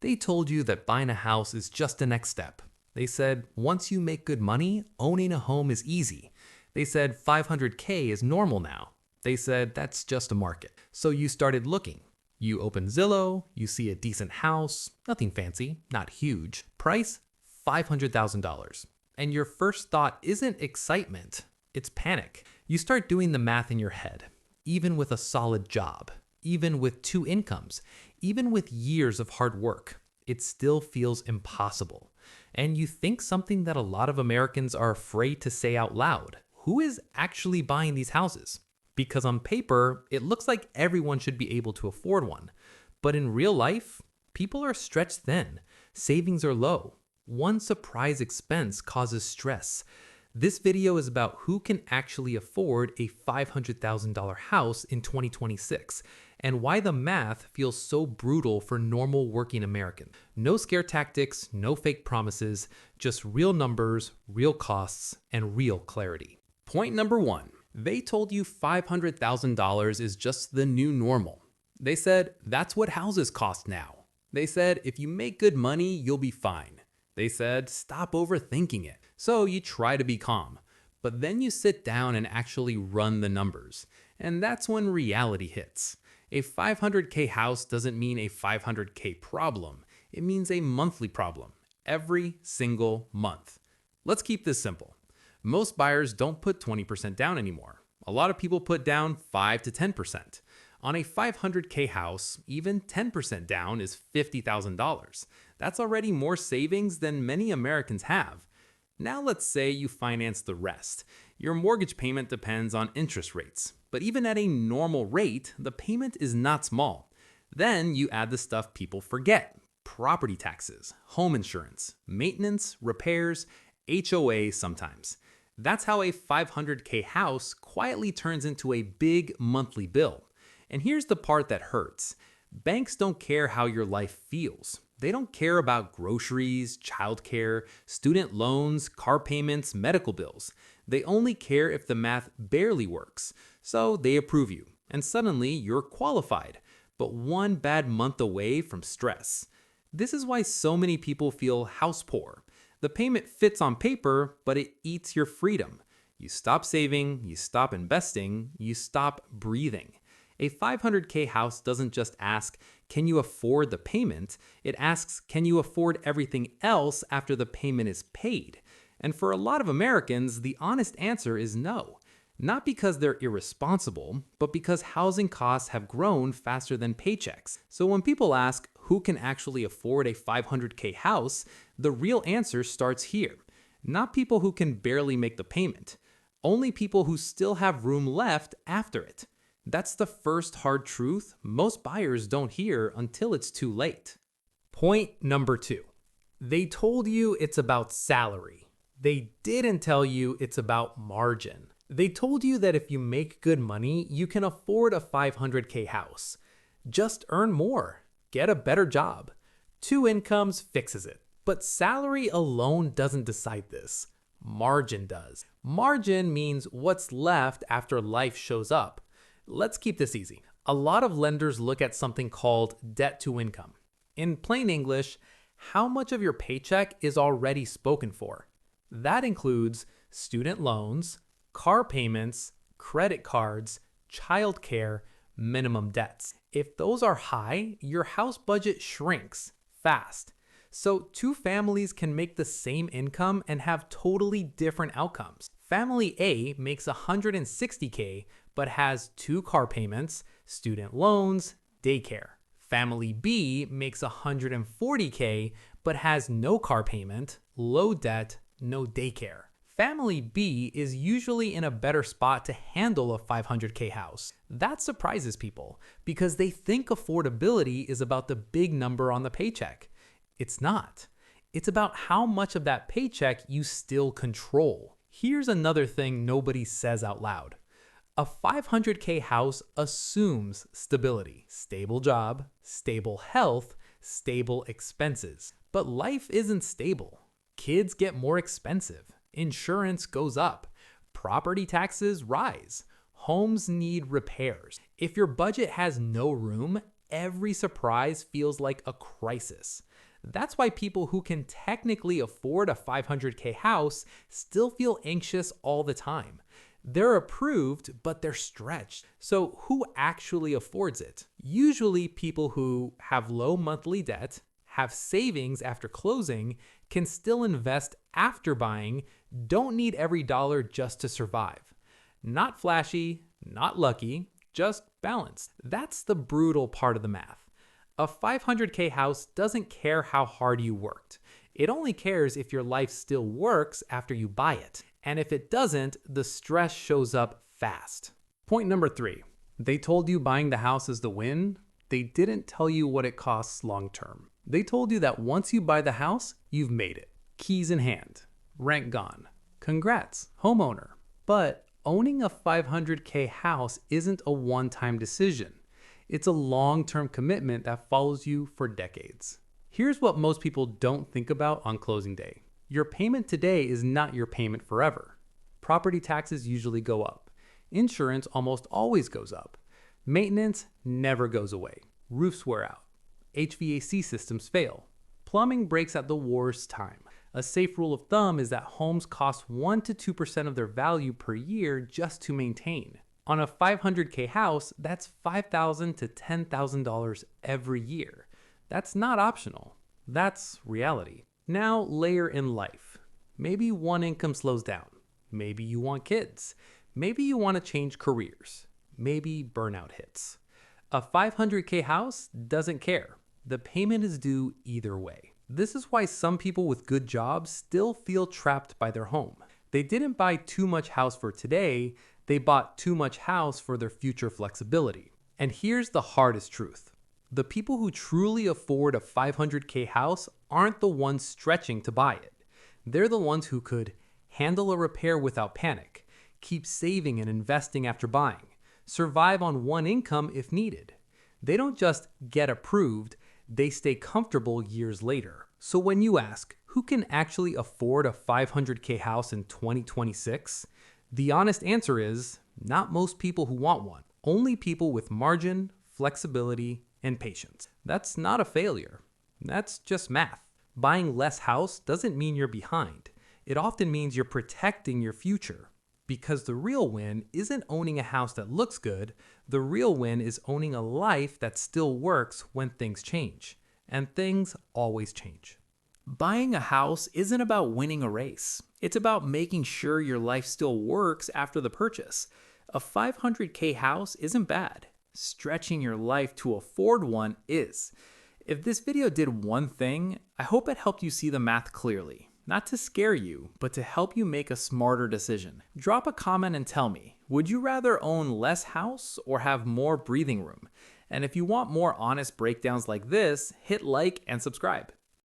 They told you that buying a house is just the next step. They said once you make good money, owning a home is easy. They said 500K is normal now. They said that's just a market. So you started looking. You open Zillow, you see a decent house, nothing fancy, not huge. Price $500,000. And your first thought isn't excitement, it's panic. You start doing the math in your head. Even with a solid job, even with two incomes, even with years of hard work, it still feels impossible. And you think something that a lot of Americans are afraid to say out loud. Who is actually buying these houses? Because on paper, it looks like everyone should be able to afford one. But in real life, people are stretched thin. Savings are low. One surprise expense causes stress. This video is about who can actually afford a $500,000 house in 2026 and why the math feels so brutal for normal working Americans. No scare tactics, no fake promises, just real numbers, real costs, and real clarity. Point number one, they told you $500,000 is just the new normal. They said that's what houses cost now. They said if you make good money, you'll be fine. They said stop overthinking it. So you try to be calm, but then you sit down and actually run the numbers. And that's when reality hits. A 500K house doesn't mean a 500K problem. It means a monthly problem, every single month. Let's keep this simple. Most buyers don't put 20% down anymore. A lot of people put down 5 to 10%. On a 500K house, even 10% down is $50,000. That's already more savings than many Americans have. Now let's say you finance the rest. Your mortgage payment depends on interest rates, but even at a normal rate, the payment is not small. Then you add the stuff people forget: property taxes, home insurance, maintenance, repairs, HOA sometimes. That's how a 500K house quietly turns into a big monthly bill. And here's the part that hurts. Banks don't care how your life feels. They don't care about groceries, childcare, student loans, car payments, medical bills. They only care if the math barely works. So they approve you, and suddenly you're qualified, but one bad month away from stress. This is why so many people feel house poor. The payment fits on paper, but it eats your freedom. You stop saving, you stop investing, you stop breathing. A 500K house doesn't just ask, can you afford the payment? It asks, can you afford everything else after the payment is paid? And for a lot of Americans, the honest answer is no. Not because they're irresponsible, but because housing costs have grown faster than paychecks. So when people ask who can actually afford a 500K house, the real answer starts here. Not people who can barely make the payment. Only people who still have room left after it. That's the first hard truth most buyers don't hear until it's too late. Point number two. They told you it's about salary. They didn't tell you it's about margin. They told you that if you make good money, you can afford a 500K house. Just earn more. Get a better job. Two incomes fixes it. But salary alone doesn't decide this. Margin does. Margin means what's left after life shows up. Let's keep this easy. A lot of lenders look at something called debt to income. In plain English, how much of your paycheck is already spoken for. That includes student loans, car payments, credit cards, childcare, minimum debts. If those are high, your house budget shrinks fast. So two families can make the same income and have totally different outcomes. Family A makes $160K but has two car payments, student loans, daycare. Family B makes $140K but has no car payment, low debt, no daycare. Family B is usually in a better spot to handle a 500K house. That surprises people because they think affordability is about the big number on the paycheck. It's not. It's about how much of that paycheck you still control. Here's another thing nobody says out loud. A 500K house assumes stability, stable job, stable health, stable expenses. But life isn't stable. Kids get more expensive. Insurance goes up. Property taxes rise. Homes need repairs. If your budget has no room, every surprise feels like a crisis. That's why people who can technically afford a 500K house still feel anxious all the time. They're approved, but they're stretched. So who actually affords it? Usually people who have low monthly debt, have savings after closing, can still invest after buying, don't need every dollar just to survive. Not flashy, not lucky, just balanced. That's the brutal part of the math. A 500K house doesn't care how hard you worked. It only cares if your life still works after you buy it. And if it doesn't, the stress shows up fast. Point number 3. They told you buying the house is the win. They didn't tell you what it costs long term. They told you that once you buy the house, you've made it. Keys in hand. Rent gone. Congrats, homeowner. But owning a 500K house isn't a one-time decision. It's a long-term commitment that follows you for decades. Here's what most people don't think about on closing day. Your payment today is not your payment forever. Property taxes usually go up. Insurance almost always goes up. Maintenance never goes away. Roofs wear out. HVAC systems fail. Plumbing breaks at the worst time. A safe rule of thumb is that homes cost 1 to 2% of their value per year just to maintain. On a 500K house, that's $5,000 to $10,000 every year. That's not optional. That's reality. Now layer in life. Maybe one income slows down. Maybe you want kids. Maybe you want to change careers. Maybe burnout hits. A 500K house doesn't care. The payment is due either way. This is why some people with good jobs still feel trapped by their home. They didn't buy too much house for today, they bought too much house for their future flexibility. And here's the hardest truth. The people who truly afford a 500K house aren't the ones stretching to buy it. They're the ones who could handle a repair without panic, keep saving and investing after buying, survive on one income if needed. They don't just get approved, they stay comfortable years later. So when you ask, who can actually afford a 500K house in 2026? The honest answer is, not most people who want one. Only people with margin, flexibility, and patience. That's not a failure. That's just math. Buying less house doesn't mean you're behind. It often means you're protecting your future. Because the real win isn't owning a house that looks good, the real win is owning a life that still works when things change. And things always change. Buying a house isn't about winning a race. It's about making sure your life still works after the purchase. A 500K house isn't bad. Stretching your life to afford one is. If this video did one thing, I hope it helped you see the math clearly. Not to scare you, but to help you make a smarter decision. Drop a comment and tell me, would you rather own less house or have more breathing room? And if you want more honest breakdowns like this, hit like and subscribe.